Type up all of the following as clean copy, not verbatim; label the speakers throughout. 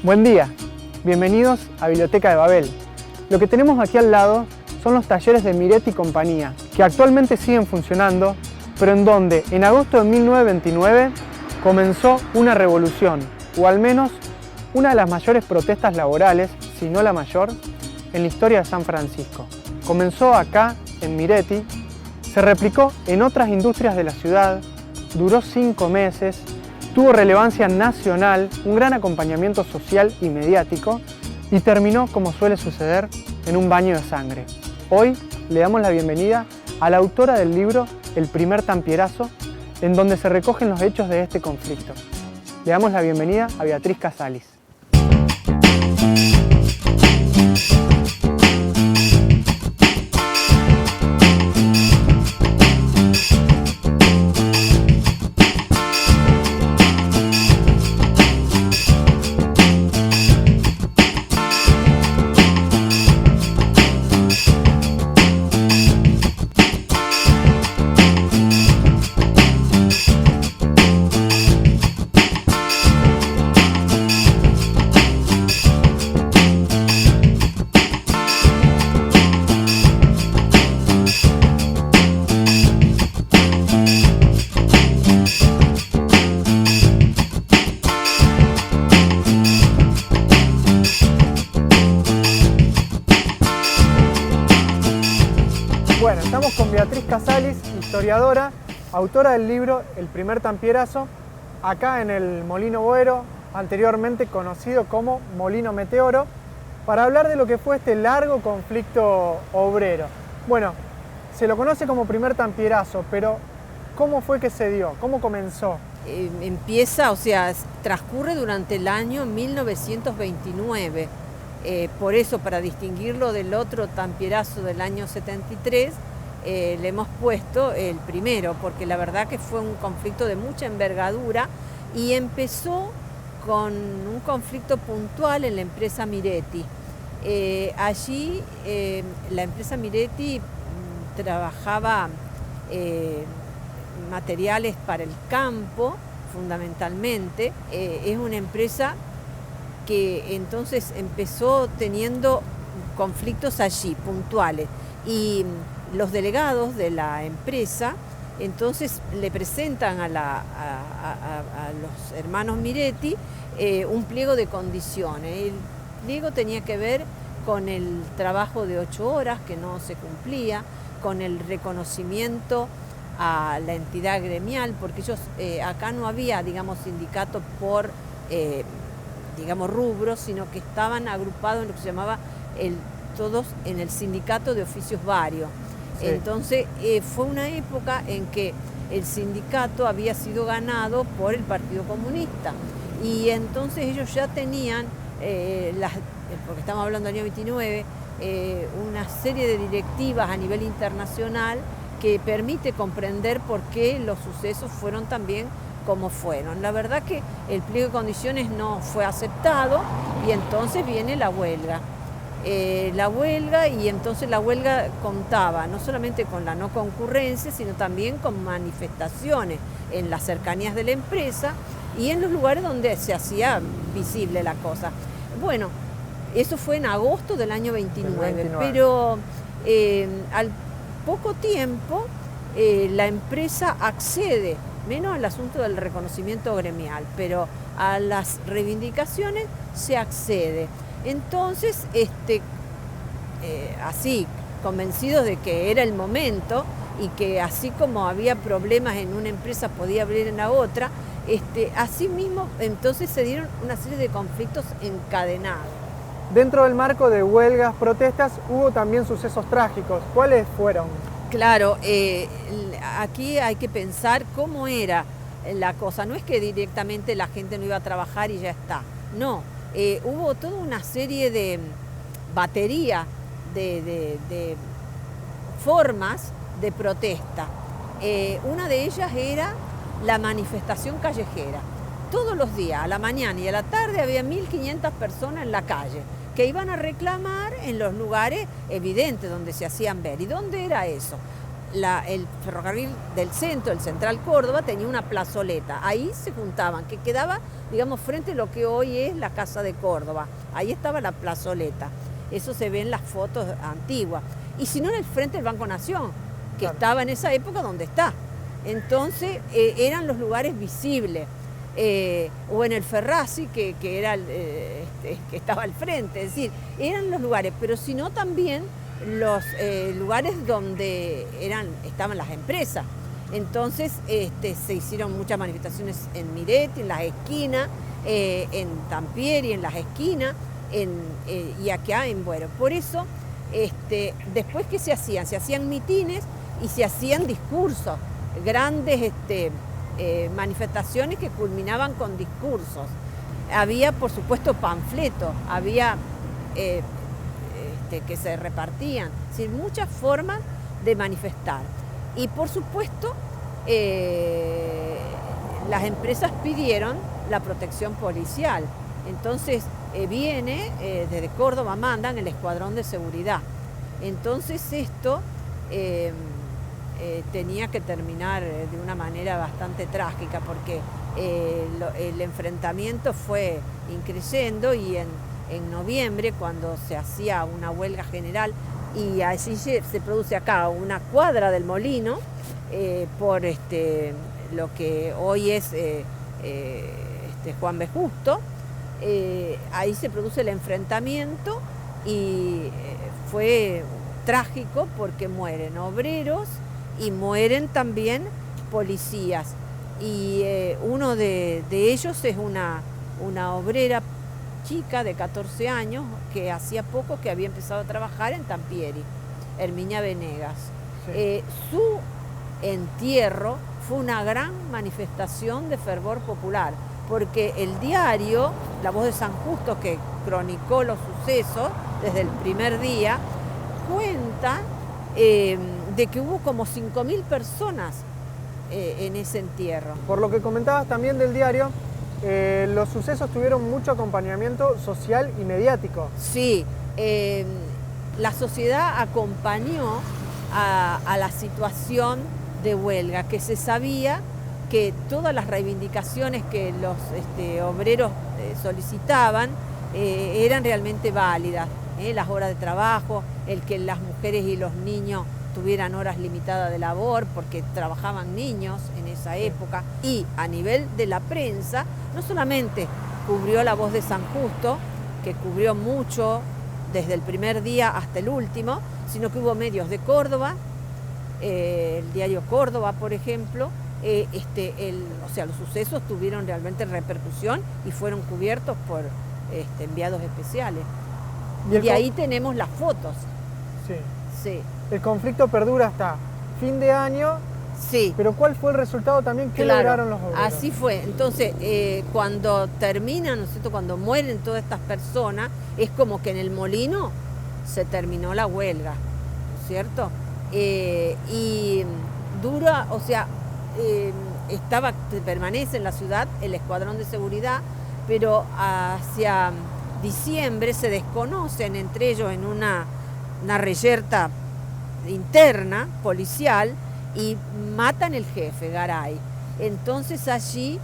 Speaker 1: Buen día, bienvenidos a Biblioteca de Babel. Lo que tenemos aquí al lado son los talleres de Miretti y compañía, que actualmente siguen funcionando, pero en donde en agosto de 1929 comenzó una revolución, o al menos una de las mayores protestas laborales, si no la mayor, en la historia de San Francisco. Comenzó acá, en Miretti, se replicó en otras industrias de la ciudad, duró 5 meses, tuvo relevancia nacional, un gran acompañamiento social y mediático y terminó, como suele suceder, en un baño de sangre. Hoy le damos la bienvenida a la autora del libro El primer tampierazo, en donde se recogen los hechos de este conflicto. Le damos la bienvenida a Beatriz Casales. Bueno, estamos con Beatriz Casales, historiadora, autora del libro El primer tampierazo, acá en el Molino Boero, anteriormente conocido como Molino Meteoro, para hablar de lo que fue este largo conflicto obrero. Bueno, se lo conoce como primer tampierazo, pero ¿cómo fue que se dio? ¿Cómo comenzó?
Speaker 2: Transcurre durante el año 1929. Por eso, para distinguirlo del otro tampierazo del año 73, le hemos puesto el primero, porque la verdad que fue un conflicto de mucha envergadura y empezó con un conflicto puntual en la empresa Miretti. Allí la empresa Miretti trabajaba materiales para el campo, fundamentalmente. Es una empresa que entonces empezó teniendo conflictos allí, puntuales, y los delegados de la empresa entonces le presentan a los hermanos Miretti un pliego de condiciones. El pliego tenía que ver con el trabajo de 8 horas que no se cumplía, con el reconocimiento a la entidad gremial, porque ellos acá no había, digamos, sindicato por rubros, sino que estaban agrupados en lo que se llamaba todos en el sindicato de oficios varios. Sí. Entonces fue una época en que el sindicato había sido ganado por el Partido Comunista y entonces ellos ya tenían, porque estamos hablando del año 29, una serie de directivas a nivel internacional que permite comprender por qué los sucesos fueron también como fueron. La verdad que el pliego de condiciones no fue aceptado y entonces viene la huelga. Y entonces la huelga contaba no solamente con la no concurrencia, sino también con manifestaciones en las cercanías de la empresa y en los lugares donde se hacía visible la cosa. Bueno, eso fue en agosto del año 29, pero al poco tiempo la empresa accede, menos al asunto del reconocimiento gremial, pero a las reivindicaciones se accede. Entonces, así, convencidos de que era el momento y que así como había problemas en una empresa podía abrir en la otra, así mismo entonces se dieron una serie de conflictos encadenados.
Speaker 1: Dentro del marco de huelgas, protestas, hubo también sucesos trágicos. ¿Cuáles fueron?
Speaker 2: Claro, aquí hay que pensar cómo era la cosa. No es que directamente la gente no iba a trabajar y ya está. No, hubo toda una serie de batería de formas de protesta. Una de ellas era la manifestación callejera. Todos los días, a la mañana y a la tarde, había 1.500 personas en la calle, que iban a reclamar en los lugares evidentes donde se hacían ver. ¿Y dónde era eso? El ferrocarril del centro, el Central Córdoba, tenía una plazoleta. Ahí se juntaban, que quedaba, digamos, frente a lo que hoy es la Casa de Córdoba. Ahí estaba la plazoleta. Eso se ve en las fotos antiguas. Y si no, en el frente del Banco Nación, que
Speaker 1: claro,
Speaker 2: estaba en esa época donde está. Entonces, eran los lugares visibles. O en el Ferrazzi, que era que estaba al frente. Es decir, eran los lugares, pero si no también los lugares donde estaban las empresas. Entonces se hicieron muchas manifestaciones en Miretti, en las esquinas, en Tampieri, en las esquinas, y acá en Bueros. Por eso, después que se hacían mitines y se hacían discursos, grandes manifestaciones que culminaban con discursos. Había, por supuesto, panfletos, había que se repartían, es decir, muchas formas de manifestar. Y por supuesto, las empresas pidieron la protección policial. Entonces viene, desde Córdoba mandan el escuadrón de seguridad. Entonces esto tenía que terminar de una manera bastante trágica, porque el enfrentamiento fue increciendo y en noviembre, cuando se hacía una huelga general, y allí se produce acá una cuadra del Molino, por lo que hoy es Juan B. Justo, ahí se produce el enfrentamiento y fue trágico porque mueren obreros y mueren también policías. Y uno de ellos es una obrera chica de 14 años que hacía poco que había empezado a trabajar en Tampieri, Herminia Venegas. Sí. Su entierro fue una gran manifestación de fervor popular, porque el diario La Voz de San Justo, que cronicó los sucesos desde el primer día, cuenta de que hubo como 5.000 personas en ese entierro.
Speaker 1: Por lo que comentabas también del diario, los sucesos tuvieron mucho acompañamiento social y mediático.
Speaker 2: Sí, la sociedad acompañó a la situación de huelga, que se sabía que todas las reivindicaciones que los obreros solicitaban eran realmente válidas. Las horas de trabajo, el que las mujeres y los niños tuvieran horas limitadas de labor, porque trabajaban niños en esa época. Y a nivel de la prensa, no solamente cubrió La Voz de San Justo, que cubrió mucho desde el primer día hasta el último, sino que hubo medios de Córdoba, el diario Córdoba, por ejemplo. O sea, los sucesos tuvieron realmente repercusión y fueron cubiertos por enviados especiales. Y ahí tenemos las fotos.
Speaker 1: Sí.
Speaker 2: Sí.
Speaker 1: El conflicto perdura hasta fin de año.
Speaker 2: Sí.
Speaker 1: Pero ¿cuál fue el resultado también? ¿Qué lograron los obreros?
Speaker 2: Así fue. Entonces, cuando terminan, ¿no es cierto?, cuando mueren todas estas personas, es como que en el Molino se terminó la huelga, ¿no es cierto? Y dura, o sea, permanece en la ciudad el escuadrón de seguridad, pero hacia diciembre se desconocen entre ellos en una reyerta interna, policial, y matan el jefe, Garay. Entonces allí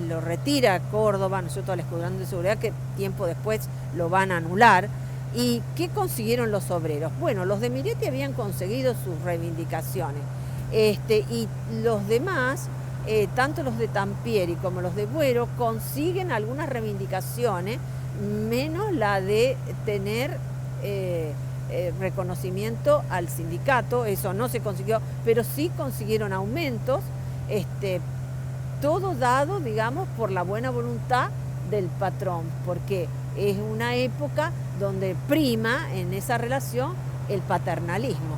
Speaker 2: lo retira Córdoba, ¿no es cierto?, al escuadrón de seguridad, que tiempo después lo van a anular. ¿Y qué consiguieron los obreros? Bueno, los de Miretti habían conseguido sus reivindicaciones, y los demás, tanto los de Tampieri como los de Bueros, consiguen algunas reivindicaciones, menos la de tener reconocimiento al sindicato. Eso no se consiguió, pero sí consiguieron aumentos, todo dado, digamos, por la buena voluntad del patrón, porque es una época donde prima en esa relación el paternalismo.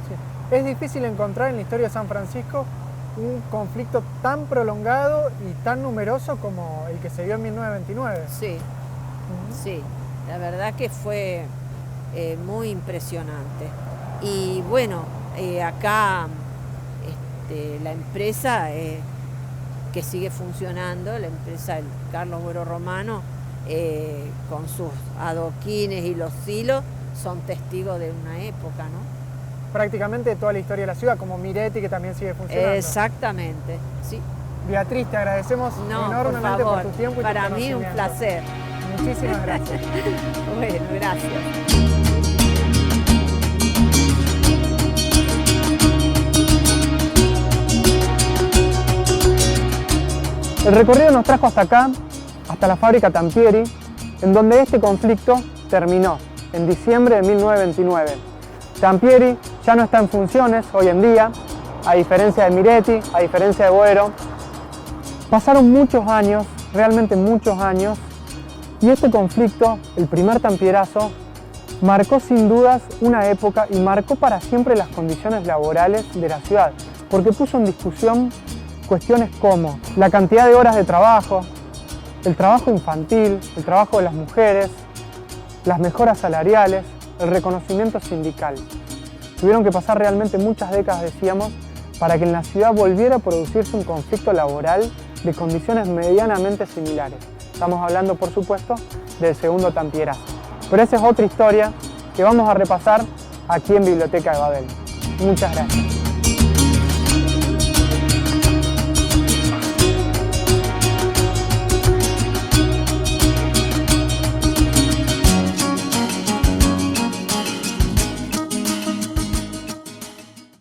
Speaker 1: Sí. Es difícil encontrar en la historia de San Francisco un conflicto tan prolongado y tan numeroso como el que se dio en 1929.
Speaker 2: Sí, sí, la verdad que fue muy impresionante. Y bueno, acá la empresa que sigue funcionando, la empresa del Carlos Buero Romano, con sus adoquines y los silos, son testigos de una época, ¿no?
Speaker 1: Prácticamente toda la historia de la ciudad, como Miretti, que también sigue funcionando.
Speaker 2: Exactamente, sí.
Speaker 1: Beatriz, te agradecemos enormemente por tu tiempo y
Speaker 2: para
Speaker 1: tu
Speaker 2: mí un placer.
Speaker 1: Muchísimas gracias.
Speaker 2: Bueno, gracias.
Speaker 1: El recorrido nos trajo hasta acá, hasta la fábrica Tampieri, en donde este conflicto terminó en diciembre de 1929. Tampieri ya no está en funciones hoy en día, a diferencia de Miretti, a diferencia de Boero. Pasaron muchos años, realmente muchos años, y este conflicto, el primer tampierazo, marcó sin dudas una época y marcó para siempre las condiciones laborales de la ciudad, porque puso en discusión cuestiones como la cantidad de horas de trabajo, el trabajo infantil, el trabajo de las mujeres, las mejoras salariales, el reconocimiento sindical. Tuvieron que pasar realmente muchas décadas, decíamos, para que en la ciudad volviera a producirse un conflicto laboral de condiciones medianamente similares. Estamos hablando, por supuesto, del segundo tampierazo. Pero esa es otra historia que vamos a repasar aquí en Biblioteca de Babel. Muchas gracias.